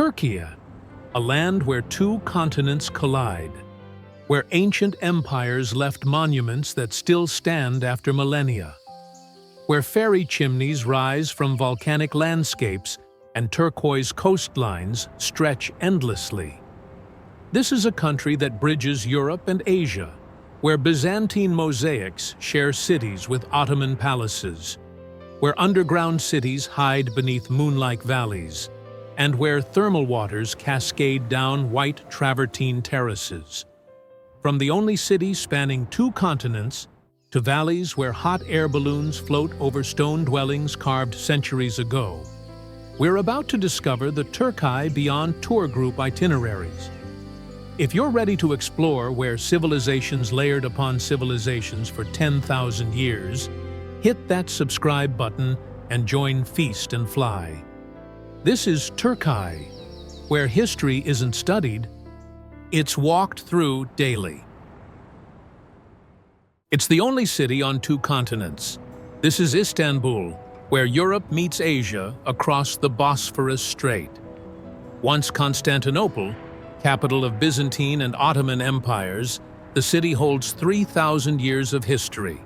Turkiye, a land where two continents collide, where ancient empires left monuments that still stand after millennia, where fairy chimneys rise from volcanic landscapes and turquoise coastlines stretch endlessly. This is a country that bridges Europe and Asia, where Byzantine mosaics share cities with Ottoman palaces, where underground cities hide beneath moonlike valleys, and where thermal waters cascade down white travertine terraces. From the only city spanning two continents to valleys where hot air balloons float over stone dwellings carved centuries ago, we're about to discover the Turkiye beyond tour group itineraries. If you're ready to explore where civilizations layered upon civilizations for 10,000 years, hit that subscribe button and join Feast and Fly. This is Turkiye, where history isn't studied, it's walked through daily. It's the only city on two continents. This is Istanbul, where Europe meets Asia across the Bosphorus Strait. Once Constantinople, capital of Byzantine and Ottoman empires, the city holds 3,000 years of history.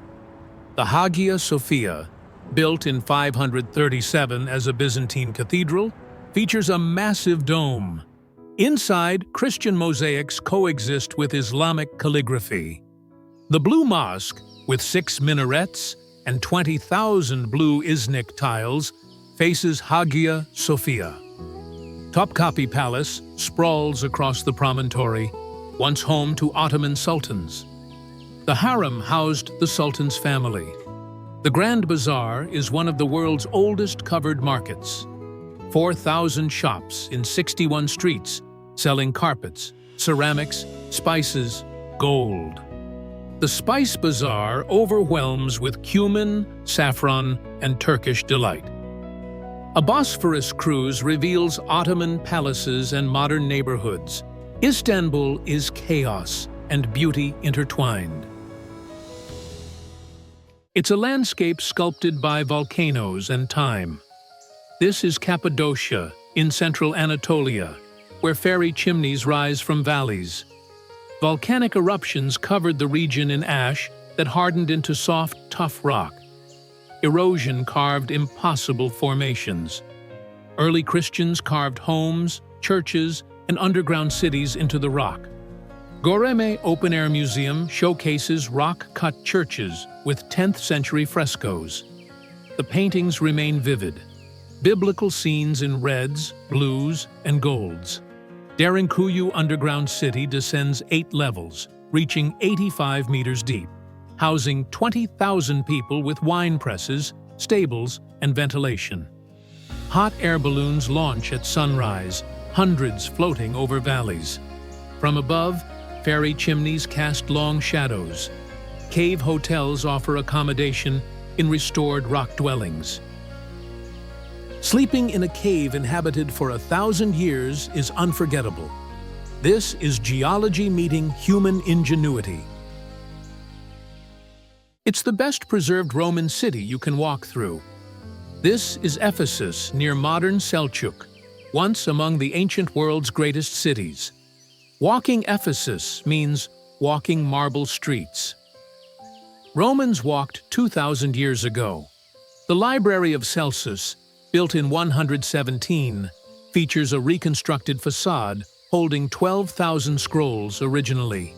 The Hagia Sophia, built in 537 as a Byzantine cathedral, features a massive dome. Inside, Christian mosaics coexist with Islamic calligraphy. The Blue Mosque, with 6 minarets and 20,000 blue Iznik tiles, faces Hagia Sophia. Topkapi Palace sprawls across the promontory, once home to Ottoman sultans. The harem housed the sultan's family. The Grand Bazaar is one of the world's oldest covered markets. 4,000 shops in 61 streets selling carpets, ceramics, spices, gold. The Spice Bazaar overwhelms with cumin, saffron, and Turkish delight. A Bosphorus cruise reveals Ottoman palaces and modern neighborhoods. Istanbul is chaos and beauty intertwined. It's a landscape sculpted by volcanoes and time. This is Cappadocia in central Anatolia, where fairy chimneys rise from valleys. Volcanic eruptions covered the region in ash that hardened into soft, tough rock. Erosion carved impossible formations. Early Christians carved homes, churches, and underground cities into the rock. Göreme Open Air Museum showcases rock-cut churches with 10th century frescoes. The paintings remain vivid, biblical scenes in reds, blues, and golds. Derinkuyu Underground City descends 8 levels, reaching 85 meters deep, housing 20,000 people with wine presses, stables, and ventilation. Hot air balloons launch at sunrise, hundreds floating over valleys. From above, fairy chimneys cast long shadows. Cave hotels offer accommodation in restored rock dwellings. Sleeping in a cave inhabited for 1,000 years is unforgettable. This is geology meeting human ingenuity. It's the best preserved Roman city you can walk through. This is Ephesus near modern Selçuk, once among the ancient world's greatest cities. Walking Ephesus means walking marble streets. Romans walked 2,000 years ago. The Library of Celsus, built in 117, features a reconstructed facade holding 12,000 scrolls originally.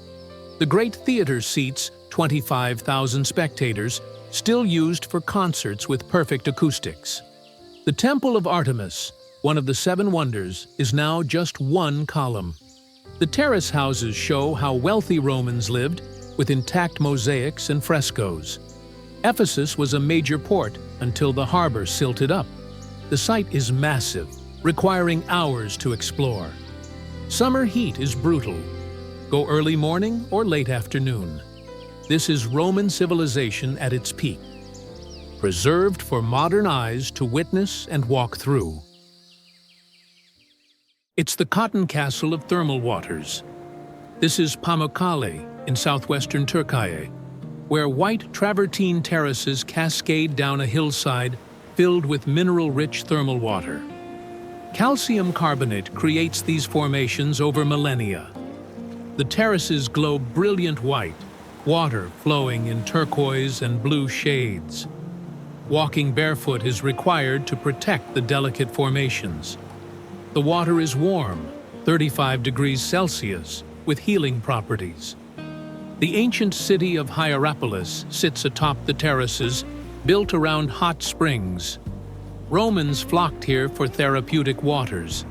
The Great Theater seats 25,000 spectators, still used for concerts with perfect acoustics. The Temple of Artemis, one of the 7 wonders, is now just one column. The terrace houses show how wealthy Romans lived, with intact mosaics and frescoes. Ephesus was a major port until the harbor silted up. The site is massive, requiring hours to explore. Summer heat is brutal. Go early morning or late afternoon. This is Roman civilization at its peak, preserved for modern eyes to witness and walk through. It's the cotton castle of thermal waters. This is Pamukkale in southwestern Turkiye, where white travertine terraces cascade down a hillside filled with mineral-rich thermal water. Calcium carbonate creates these formations over millennia. The terraces glow brilliant white, water flowing in turquoise and blue shades. Walking barefoot is required to protect the delicate formations. The water is warm, 35 degrees Celsius, with healing properties. The ancient city of Hierapolis sits atop the terraces, built around hot springs. Romans flocked here for therapeutic waters.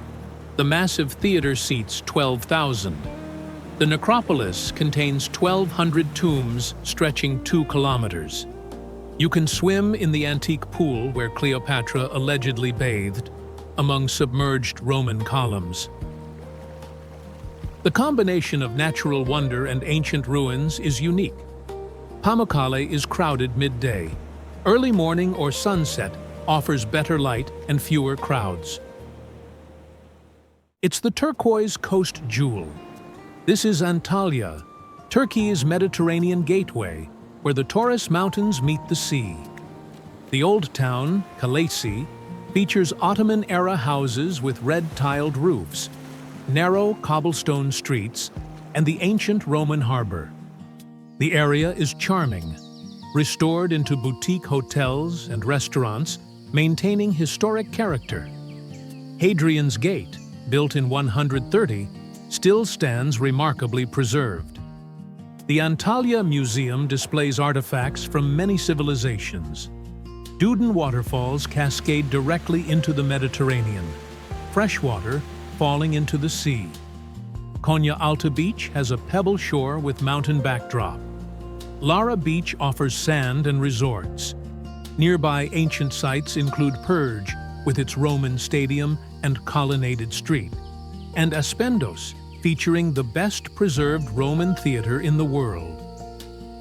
The massive theater seats 12,000. The necropolis contains 1,200 tombs stretching 2 kilometers. You can swim in the antique pool where Cleopatra allegedly bathed, among submerged Roman columns. The combination of natural wonder and ancient ruins is unique. Pamukkale is crowded midday. Early morning or sunset offers better light and fewer crowds. It's the turquoise coast jewel. This is Antalya, Turkey's Mediterranean gateway, where the Taurus Mountains meet the sea. The old town, Kalesi, features Ottoman-era houses with red-tiled roofs, narrow cobblestone streets, and the ancient Roman harbor. The area is charming, restored into boutique hotels and restaurants, maintaining historic character. Hadrian's Gate, built in 130, still stands remarkably preserved. The Antalya Museum displays artifacts from many civilizations. Duden waterfalls cascade directly into the Mediterranean, fresh water falling into the sea. Konya Alta Beach has a pebble shore with mountain backdrop. Ihlara Beach offers sand and resorts. Nearby ancient sites include Purge, with its Roman stadium and colonnaded street, and Aspendos, featuring the best-preserved Roman theater in the world.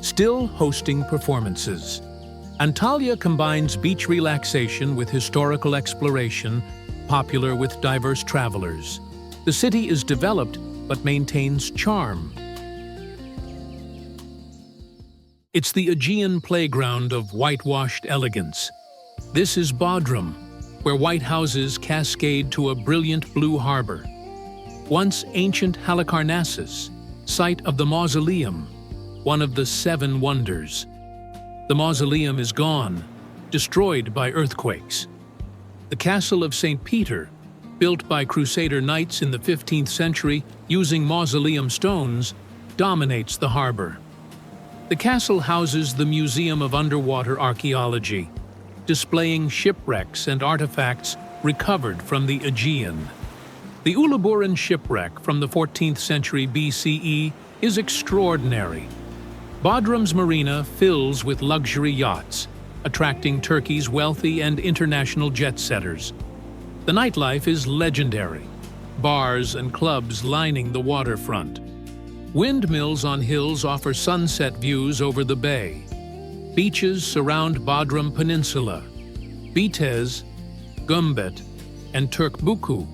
Still hosting performances. Antalya combines beach relaxation with historical exploration, popular with diverse travelers. The city is developed but maintains charm. It's the Aegean playground of whitewashed elegance. This is Bodrum, where white houses cascade to a brilliant blue harbor. Once ancient Halicarnassus, site of the mausoleum, one of the 7 wonders. The mausoleum is gone, destroyed by earthquakes. The castle of St. Peter, built by Crusader knights in the 15th century using mausoleum stones, dominates the harbor. The castle houses the Museum of Underwater Archaeology, displaying shipwrecks and artifacts recovered from the Aegean. The Uluburun shipwreck from the 14th century BCE is extraordinary. Bodrum's marina fills with luxury yachts, attracting Turkey's wealthy and international jet-setters. The nightlife is legendary, bars and clubs lining the waterfront. Windmills on hills offer sunset views over the bay. Beaches surround Bodrum Peninsula, Bitez, Gumbet, and Turkbuku.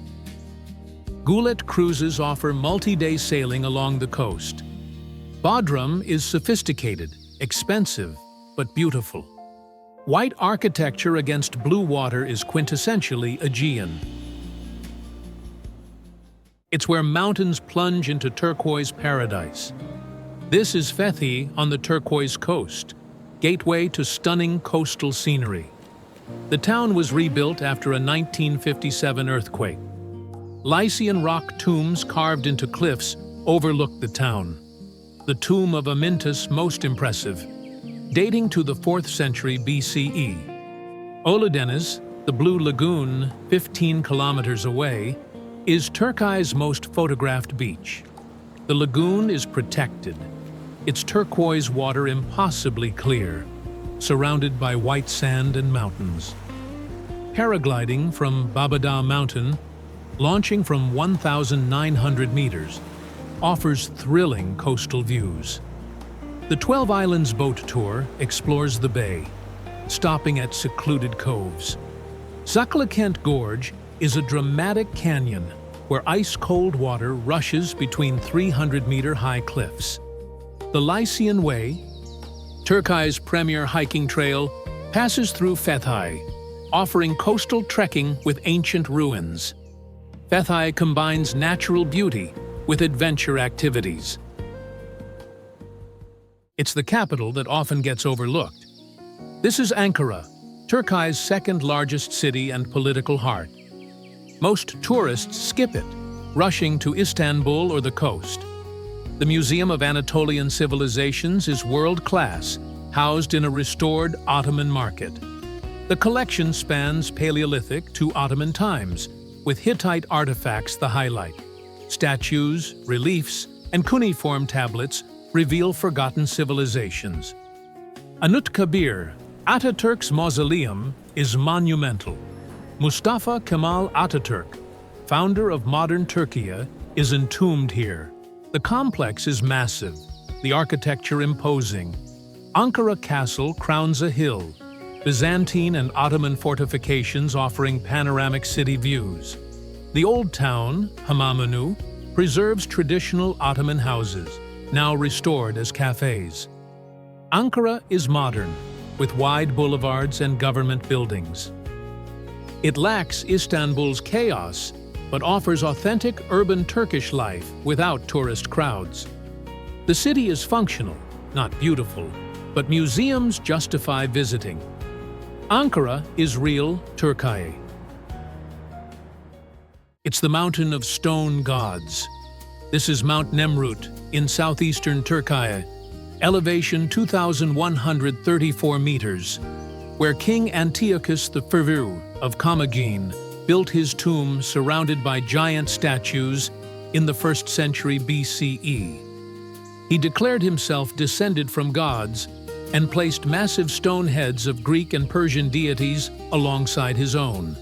Gulet cruises offer multi-day sailing along the coast. Bodrum is sophisticated, expensive, but beautiful. White architecture against blue water is quintessentially Aegean. It's where mountains plunge into turquoise paradise. This is Fethi on the turquoise coast, gateway to stunning coastal scenery. The town was rebuilt after a 1957 earthquake. Lycian rock tombs carved into cliffs overlook the town. The tomb of Amyntas most impressive, dating to the 4th century BCE. Ölüdeniz, the Blue Lagoon, 15 kilometers away, is Turkey's most photographed beach. The lagoon is protected, its turquoise water impossibly clear, surrounded by white sand and mountains. Paragliding from Babadağ Mountain, launching from 1,900 meters, offers thrilling coastal views. The 12 Islands boat tour explores the bay, stopping at secluded coves. Zaklakent Gorge is a dramatic canyon where ice-cold water rushes between 300-meter-high cliffs. The Lycian Way, Turkey's premier hiking trail, passes through Fethi, offering coastal trekking with ancient ruins. Fethiye combines natural beauty with adventure activities. It's the capital that often gets overlooked. This is Ankara, Turkiye's second-largest city and political heart. Most tourists skip it, rushing to Istanbul or the coast. The Museum of Anatolian Civilizations is world-class, housed in a restored Ottoman market. The collection spans Paleolithic to Ottoman times, with Hittite artifacts the highlight. Statues, reliefs, and cuneiform tablets reveal forgotten civilizations. Anıtkabir, Ataturk's mausoleum, is monumental. Mustafa Kemal Atatürk, founder of modern Turkiye, is entombed here. The complex is massive, the architecture imposing. Ankara Castle crowns a hill, Byzantine and Ottoman fortifications offering panoramic city views. The old town, Hamamonu, preserves traditional Ottoman houses, now restored as cafes. Ankara is modern, with wide boulevards and government buildings. It lacks Istanbul's chaos, but offers authentic urban Turkish life without tourist crowds. The city is functional, not beautiful, but museums justify visiting. Ankara is real Turkiye. It's the mountain of stone gods. This is Mount Nemrut in southeastern Turkiye, elevation 2,134 meters, where King Antiochus IV of Commagene built his tomb surrounded by giant statues in the 1st century BCE. He declared himself descended from gods and placed massive stone heads of Greek and Persian deities alongside his own.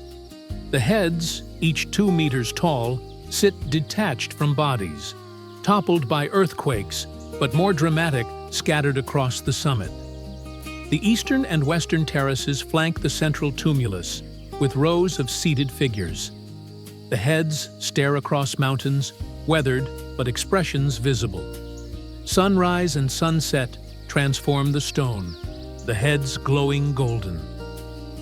The heads, each 2 meters tall, sit detached from bodies, toppled by earthquakes, but more dramatic, scattered across the summit. The eastern and western terraces flank the central tumulus, with rows of seated figures. The heads stare across mountains, weathered but expressions visible. Sunrise and sunset transform the stone, the heads glowing golden.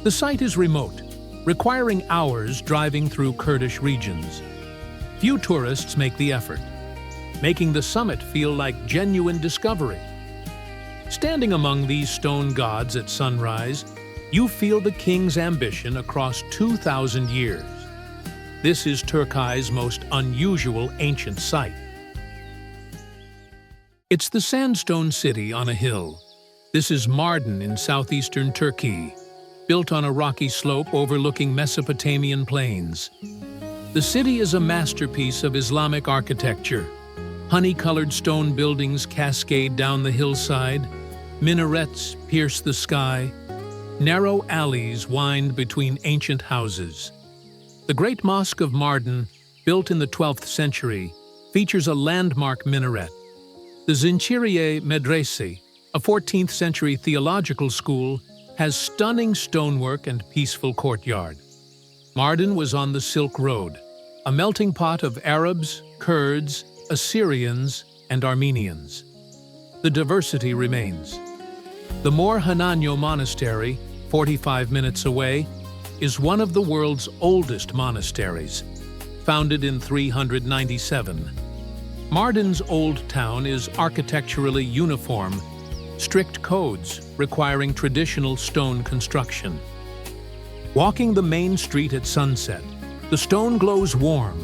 The site is remote, requiring hours driving through Kurdish regions. Few tourists make the effort, making the summit feel like genuine discovery. Standing among these stone gods at sunrise, you feel the king's ambition across 2,000 years. This is Turkiye's most unusual ancient site. It's the sandstone city on a hill. This is Mardin in southeastern Turkey, built on a rocky slope overlooking Mesopotamian plains. The city is a masterpiece of Islamic architecture. Honey-colored stone buildings cascade down the hillside, minarets pierce the sky, narrow alleys wind between ancient houses. The Great Mosque of Mardin, built in the 12th century, features a landmark minaret. The Zinciriye Medrese, a 14th century theological school, has stunning stonework and peaceful courtyard. Mardin was on the Silk Road, a melting pot of Arabs, Kurds, Assyrians, and Armenians. The diversity remains. The Mor Hananyo Monastery, 45 minutes away, is one of the world's oldest monasteries, founded in 397. Mardin's old town is architecturally uniform, strict codes requiring traditional stone construction. Walking the main street at sunset, the stone glows warm,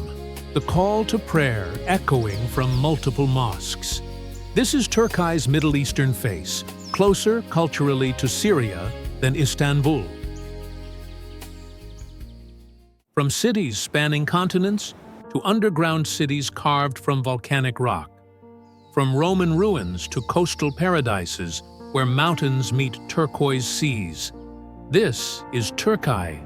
the call to prayer echoing from multiple mosques. This is Turkiye's Middle Eastern face, closer culturally to Syria than Istanbul. From cities spanning continents to underground cities carved from volcanic rock, from Roman ruins to coastal paradises where mountains meet turquoise seas. This is Turkiye,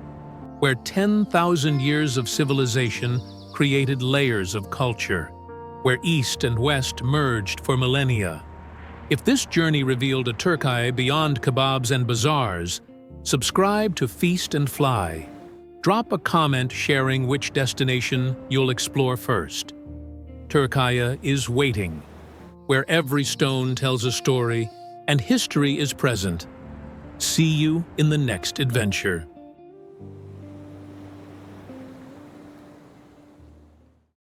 where 10,000 years of civilization created layers of culture, where East and West merged for millennia. If this journey revealed a Turkiye beyond kebabs and bazaars, subscribe to Feast and Fly. Drop a comment sharing which destination you'll explore first. Turkiye is waiting, where every stone tells a story and history is present. See you in the next adventure.